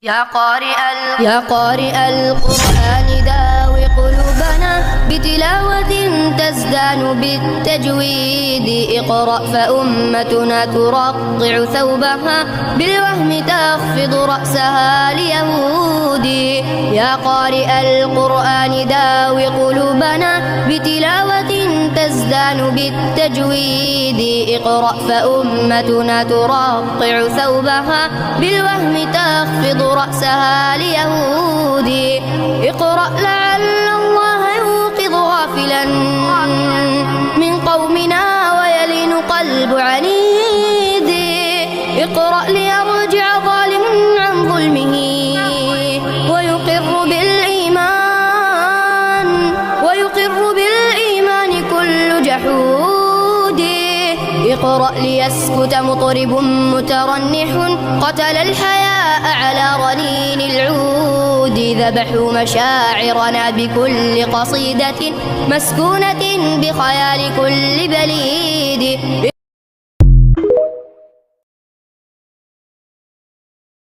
يا قارئ القرآن داوي قلوبنا بتلاوة تزدان بالتجويد. اقرأ فأمتنا ترقع ثوبها بالوهم تخفض رأسها ليهودي. يا قارئ القرآن داوي قلوبنا بتلاوة تزدان بالتجويد. اقرأ فأمتنا ترقع ثوبها بالوهم تخفض رأسها ليهودي. اقرأ لعل الله يوقظ غافلا من قومنا ويلين قلب عنيد. اقرأ ليرجع ظالم عن ظلمه ويقر بالإيمان كل جحود. اقرأ ليسكت مطرب مترنح قتل الحياء على رنين العود. ذبحوا مشاعرنا بكل قصيدة مسكونة بخيال كل بليد.